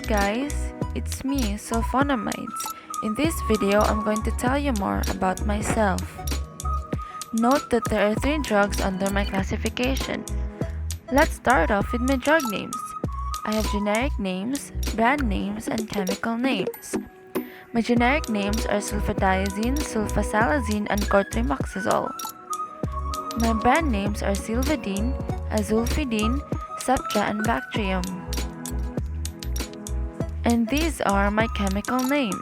guys, it's me, SULFONAMIDES. In this video, I'm going to tell you more about myself. Note that there are 3 drugs under my classification. Let's start off with my drug names. I have generic names, brand names, and chemical names. My generic names are sulfadiazine, sulfasalazine, and contraindications. My brand names are silvadine, azulfidine, Septra, and Bactrium. And these are my chemical names.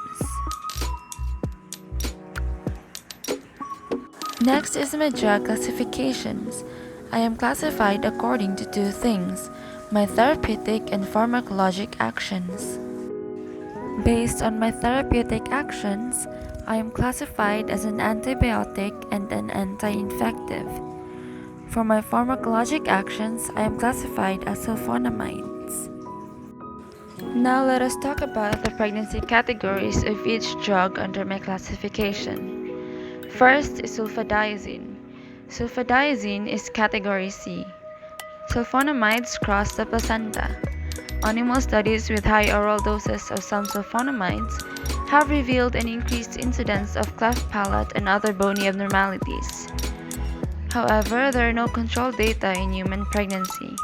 Next is my drug classifications. I am classified according to 2 things, my therapeutic and pharmacologic actions. Based on my therapeutic actions, I am classified as an antibiotic and an anti-infective. For my pharmacologic actions, I am classified as sulfonamides. Now let us talk about the pregnancy categories of each drug under my classification. First is sulfadiazine. Sulfadiazine is category C. Sulfonamides cross the placenta. Animal studies with high oral doses of some sulfonamides have revealed an increased incidence of cleft palate and other bony abnormalities. However, there are no control data in human pregnancy.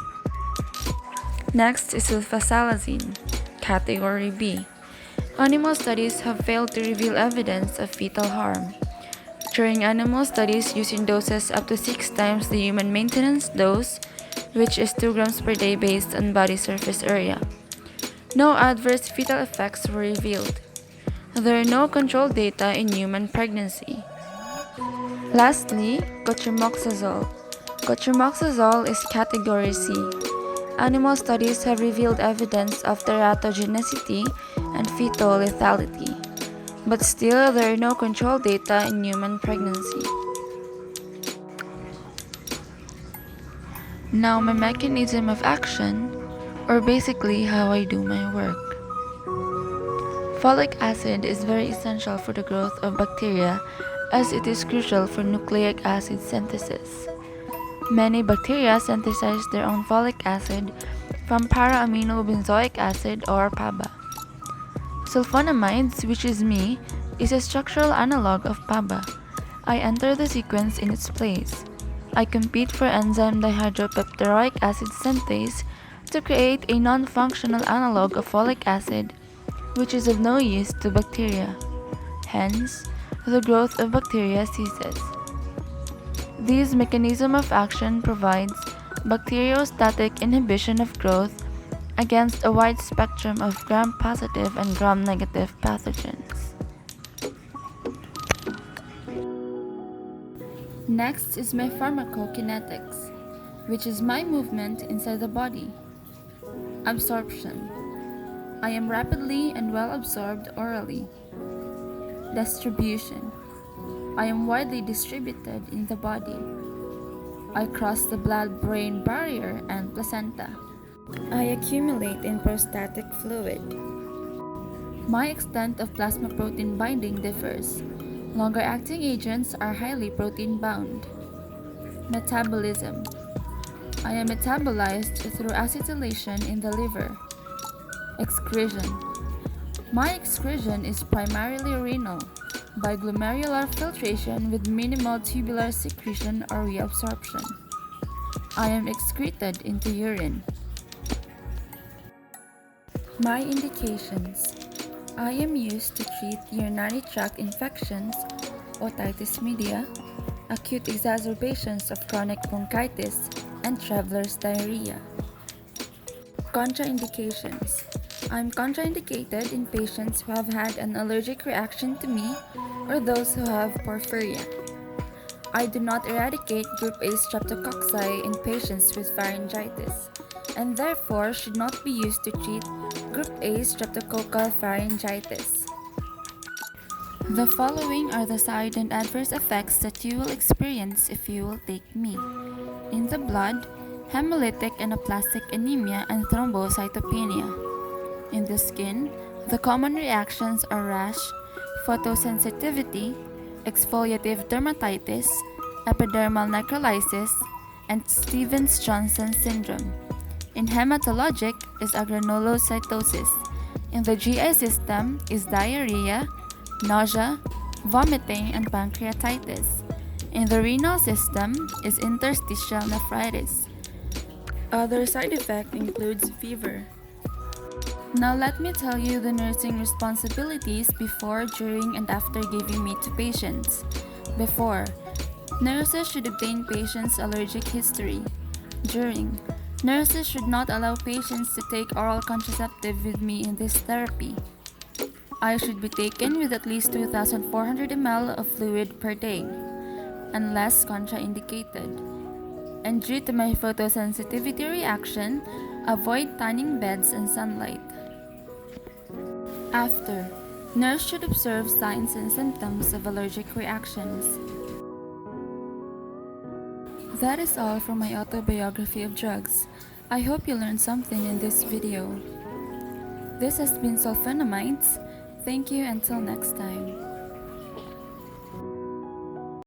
Next is sulfasalazine, category B. Animal studies have failed to reveal evidence of fetal harm. During animal studies using doses up to 6 times the human maintenance dose, which is 2 grams per day based on body surface area, no adverse fetal effects were revealed. There are no control data in human pregnancy. Lastly, cotrimoxazole. Cotrimoxazole is category C. Animal studies have revealed evidence of teratogenicity and fetal lethality, but still there are no control data in human pregnancy. Now my mechanism of action, or basically how I do my work. Folic acid is very essential for the growth of bacteria as it is crucial for nucleic acid synthesis. Many bacteria synthesize their own folic acid from para-aminobenzoic acid or PABA. Sulfonamides, which is me, is a structural analog of PABA. I enter the sequence in its place. I compete for enzyme dihydropeptidoic acid synthase to create a non-functional analog of folic acid, which is of no use to bacteria. Hence, the growth of bacteria ceases. This mechanism of action provides bacteriostatic inhibition of growth against a wide spectrum of gram-positive and gram-negative pathogens. Next is my pharmacokinetics, which is my movement inside the body. Absorption. I am rapidly and well absorbed orally. Distribution. I am widely distributed in the body. I cross the blood-brain barrier and placenta. I accumulate in prostatic fluid. My extent of plasma protein binding differs. Longer-acting agents are highly protein-bound. Metabolism. I am metabolized through acetylation in the liver. Excretion. My excretion is primarily renal, by glomerular filtration with minimal tubular secretion or reabsorption. I am excreted into urine. My indications. I am used to treat urinary tract infections, otitis media, acute exacerbations of chronic bronchitis, and traveler's diarrhea. Contraindications. I am contraindicated in patients who have had an allergic reaction to me or those who have porphyria. I do not eradicate group A streptococci in patients with pharyngitis, and therefore should not be used to treat group A streptococcal pharyngitis. The following are the side and adverse effects that you will experience if you will take me. In the blood, hemolytic anaplastic anemia and thrombocytopenia. In the skin, the common reactions are rash, photosensitivity, exfoliative dermatitis, epidermal necrolysis, and Stevens-Johnson syndrome. In hematologic is agranulocytosis, In the GI system is diarrhea, nausea, vomiting, and pancreatitis. In the renal system is interstitial nephritis. Other side effect includes fever. Now let me tell you the nursing responsibilities before, during, and after giving meat to patients. Before, nurses should obtain patients' allergic history. During, nurses should not allow patients to take oral contraceptive with me in this therapy. I should be taken with at least 2,400 ml of fluid per day, unless contraindicated. And due to my photosensitivity reaction, avoid tanning beds and sunlight. After, nurse should observe signs and symptoms of allergic reactions. That is all from my autobiography of drugs. I hope you learned something in this video. This has been Sulfonamides. Thank you until next time.